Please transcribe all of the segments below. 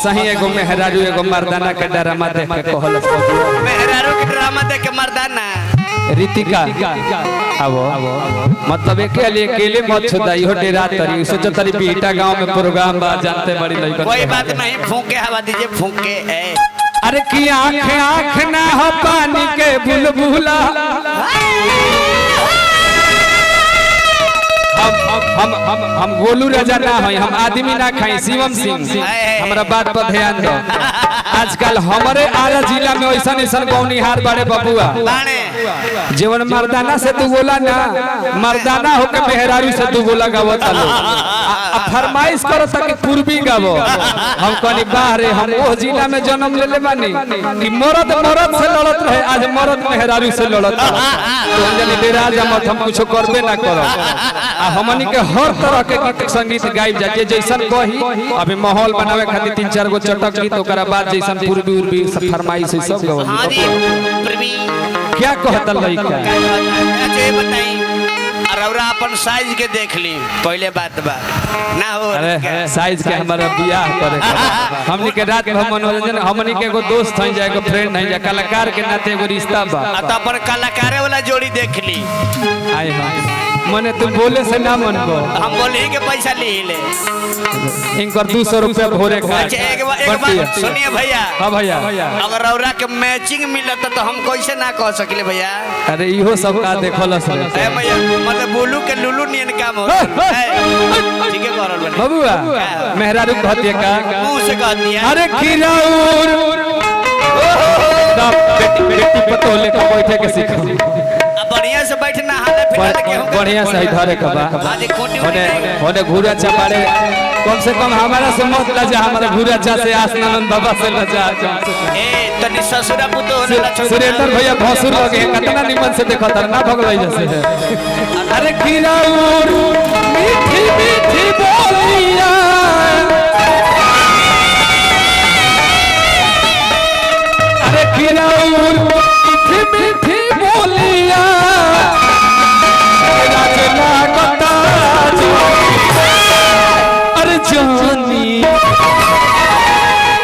सही एगो मेहरारू एगो मर्दाना के ड्रामा देख के कहल मेहरारू के ड्रामा देख के मर्दाना रीतिका आवो मतलब अकेले मत छुदाई हो डेरा तरी सोचो तरी बीटा गांव में प्रोग्राम बा जानते बड़ी लइका कोई बात नहीं फूंके हवा दीजिए फूंके अरे की आँख आँख ना हो पानी के बुलबुला हम गोलू राजा ना है हम आदमी ना खाई शिवम सिंह हमारा बात पर ध्यान दो आजकल हमारे आरा जिला में ऐसा ऐसा गौनिहार बड़े बबुआ जीवन मर्दाना से तू बोला ना मर्दाना होकर मेहरारू से तू बोला गावो तलो फरमाइश करो तक पूर्वी गावो हम कहनी बाहरे हम वो जिला में जन्म ले ले बानी कि मर्द से लड़त रहे आज मर्द मेहरारू से लड़त तो अंजलि डेरा मत हम कुछ करबे ना करो आ हमनी के हर तरह के गीत संगीत गाइब जाए जैसन कही अभी माहौल बनावे खातिर 3-4 गो चटक गीत ओकरा बाद जैसन पूर्वी उर्वी फरमाइश है सब गवल क्या कहत लइका अच्छा बताई रौरा अपन साइज के देख ली पहले बात बा ना हो अरे साइज के हमारा बियाह करे हमनी के रात में मनोरंजन हमनी के एगो दोस्त है एगो फ्रेंड है जा कलाकार के नाते एगो रिश्ता बा तो अपन कलाकारे वाला जोड़ी देख ली आए मने तू बोले से ना मन को हम बोले के पैसा ले ले इनकर 200 रुपया भोरे का अच्छा एक बात सुनिए भैया हां भैया अगर रौरा के मैचिंग मिलत तो हम कैसे ना कह सकिले भैया अरे इहो सब का देखलस रे ए भैया मतलब बोलू के लुलू नियन काम हो ठीक है करल बने बबुआ मेहरारू कहती का मुंह से कहती है अरे खिराउर बेटी पतोले का बैठे के सीखो बढ़िया से बैठना हाथ फिर के हम बढ़िया से धरे के बा होने घूरा चपाड़े कम से कम हमारा से मत लजा हमारा घूरा चा से आसनानंद बाबा से लजा ए तनी ससुरा पुतो होने ला सुरेंद्र भैया भसुर लगे कितना निमन से देखत ना भगलई जैसे अरे खिराउर मीठी मीठी बोलिया अरे खिराउर मीठी मीठी बोलिया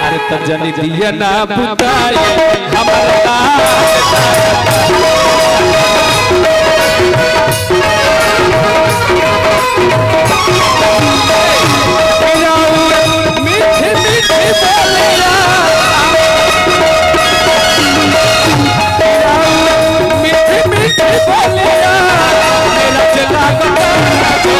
अरे तजनी दिया ना बुताए हमारा मीठी मीठी बोलिया मीठी मीठी बोलिया मेरा चला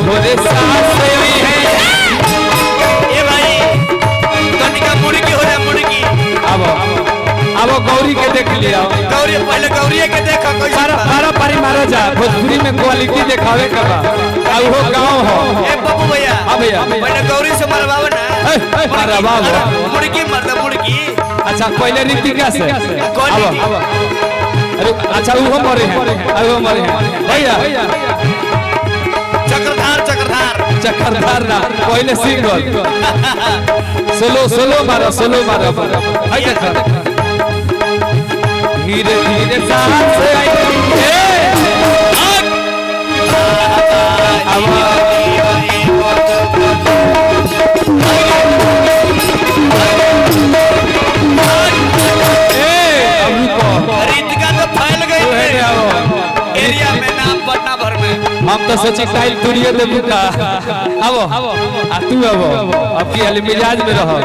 भोरे सास सेवी है ए भाई तनिका मुर्गी हो जा मुर्गी अब गौरी के देख लिया गौरी पहले गौरी के देखो कैसा पारा पारी मारा जा भोजपुरी में क्वालिटी दिखावे का बा अब वो गांव हो ए बाबू भैया हां भैया पहले गौरी से मरवाओ ना मरवाओ मुर्गी मरदा मुर्गी अच्छा पहले रीतिका से अब अरे अच्छा वो मरे हैं भैया चक्रधार ना पहले सिंगल सोलो मारो हाय देखा धीरे धीरे सांस रीतिका तो फैल गई एरिया में नाम पटना भर में हम तो सोची टाइल तुरिए दे बुका आवो आ तू आवो अब की हाल मिजाज में रहो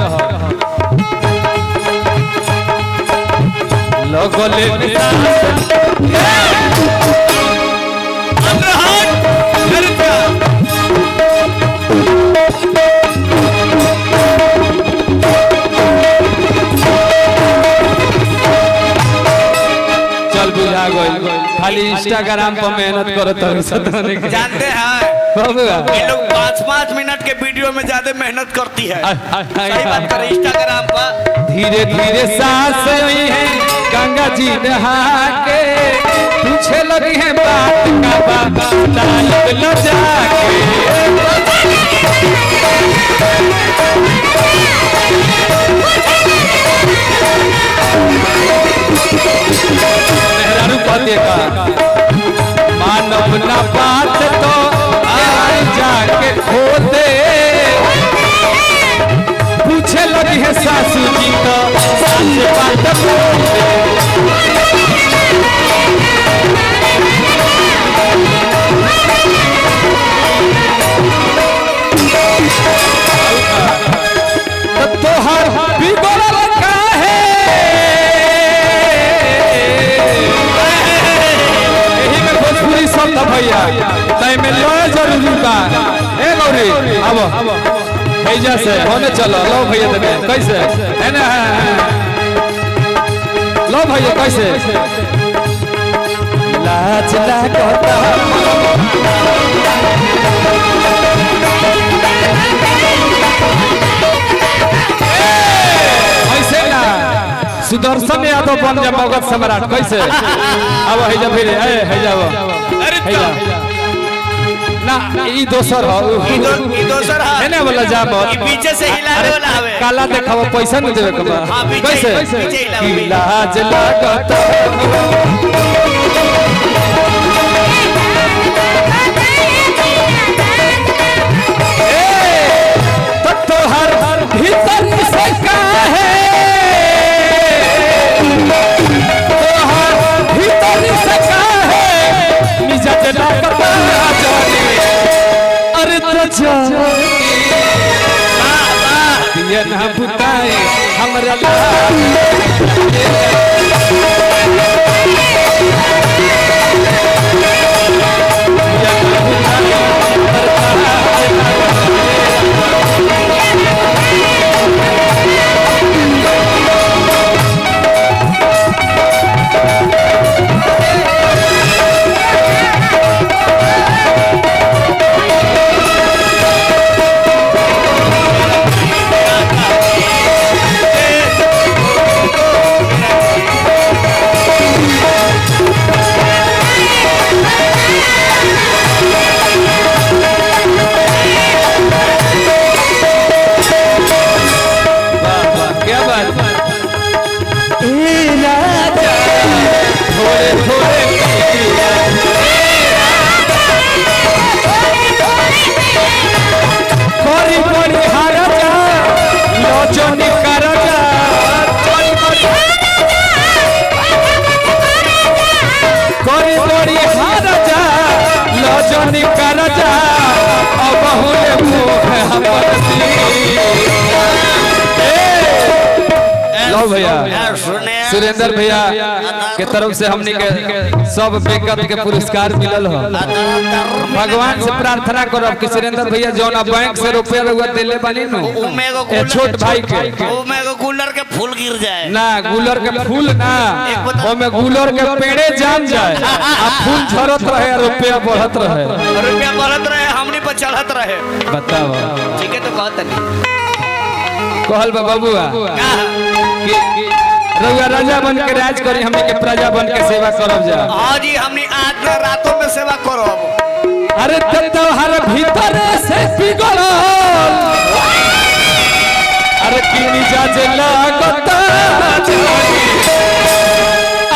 लगले चल बुझा गइल खाली इंस्टाग्राम पर मेहनत करत हो जानते हैं बाबूआ ये लोग 5-5 मिनट के वीडियो में ज्यादा मेहनत करती है। सही बात कर इंस्टाग्राम पर धीरे धीरे सांस हुई है गंगा जी नहा के पूछे लगी है बात का बाबा ताल लो जाके मेहरारू पते का मानव ना बात तो जाके खोल दे पूछे लगी है सासू जी तो सच बात बोल दे तो तोहर बिगड़ल काहे यही में भोजपुरी शब्द भैया तय में लो जरूरी बा ए गौरी आबो भैया से होने चलो लो भैया देवे कैसे है ना लो भैया कैसे लाज लागता ऐसे ना सुदर्शन यादव बन जा मगध सम्राट कैसे अब है जा फिर है जाओ है जा ना ई दोसर हो ई दोसर है ना वाला जा ई पीछे से हिलाने वाला हवे काला देखावा पैसा नहीं देवे के बा हां पीछे पीछे हिलावे लाज लागत तो तोहर भीतर से काहे तोहर भीतर से काहे मिजाज लागत अरे तो जाने दिया ना बुताए हमरा भैया सुरेंद्र भैया के तरफ से हमने के सब बेकत के पुरस्कार मिलल हो भगवान से प्रार्थना करब कि सुरेंद्र भैया जौन बैंक से रुपया रुआ देले बानी नु ए छोट भाई के ओमे एगो गुलर के फूल गिर जाए ना गुलर के फूल ना ओमे गुलर के पेड़े जाम जाए आ फूल झरत रहे रुपया बढ़त रहे हमनी पर चढ़त रहे बताओ ठीक है तो कहत नहीं कहल बा बबुआ कि रउआ राजा बन के राज करी हमनी के प्रजा बन के सेवा करब जा हां जी हमनी आज रातों में सेवा करब अरे तो हर भीतर से बिगड़ल अरे की मिजाज लागता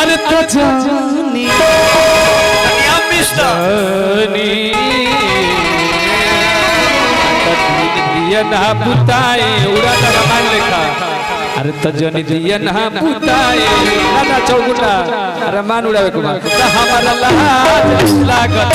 अरे तो जानी हम मिस्टर ये ना बुताए उड़ा मान लेखा अरे तो जनी दिए ना पुताए ना चौगुटा अरे मान उड़ावे कुमार हमारा लाज लागत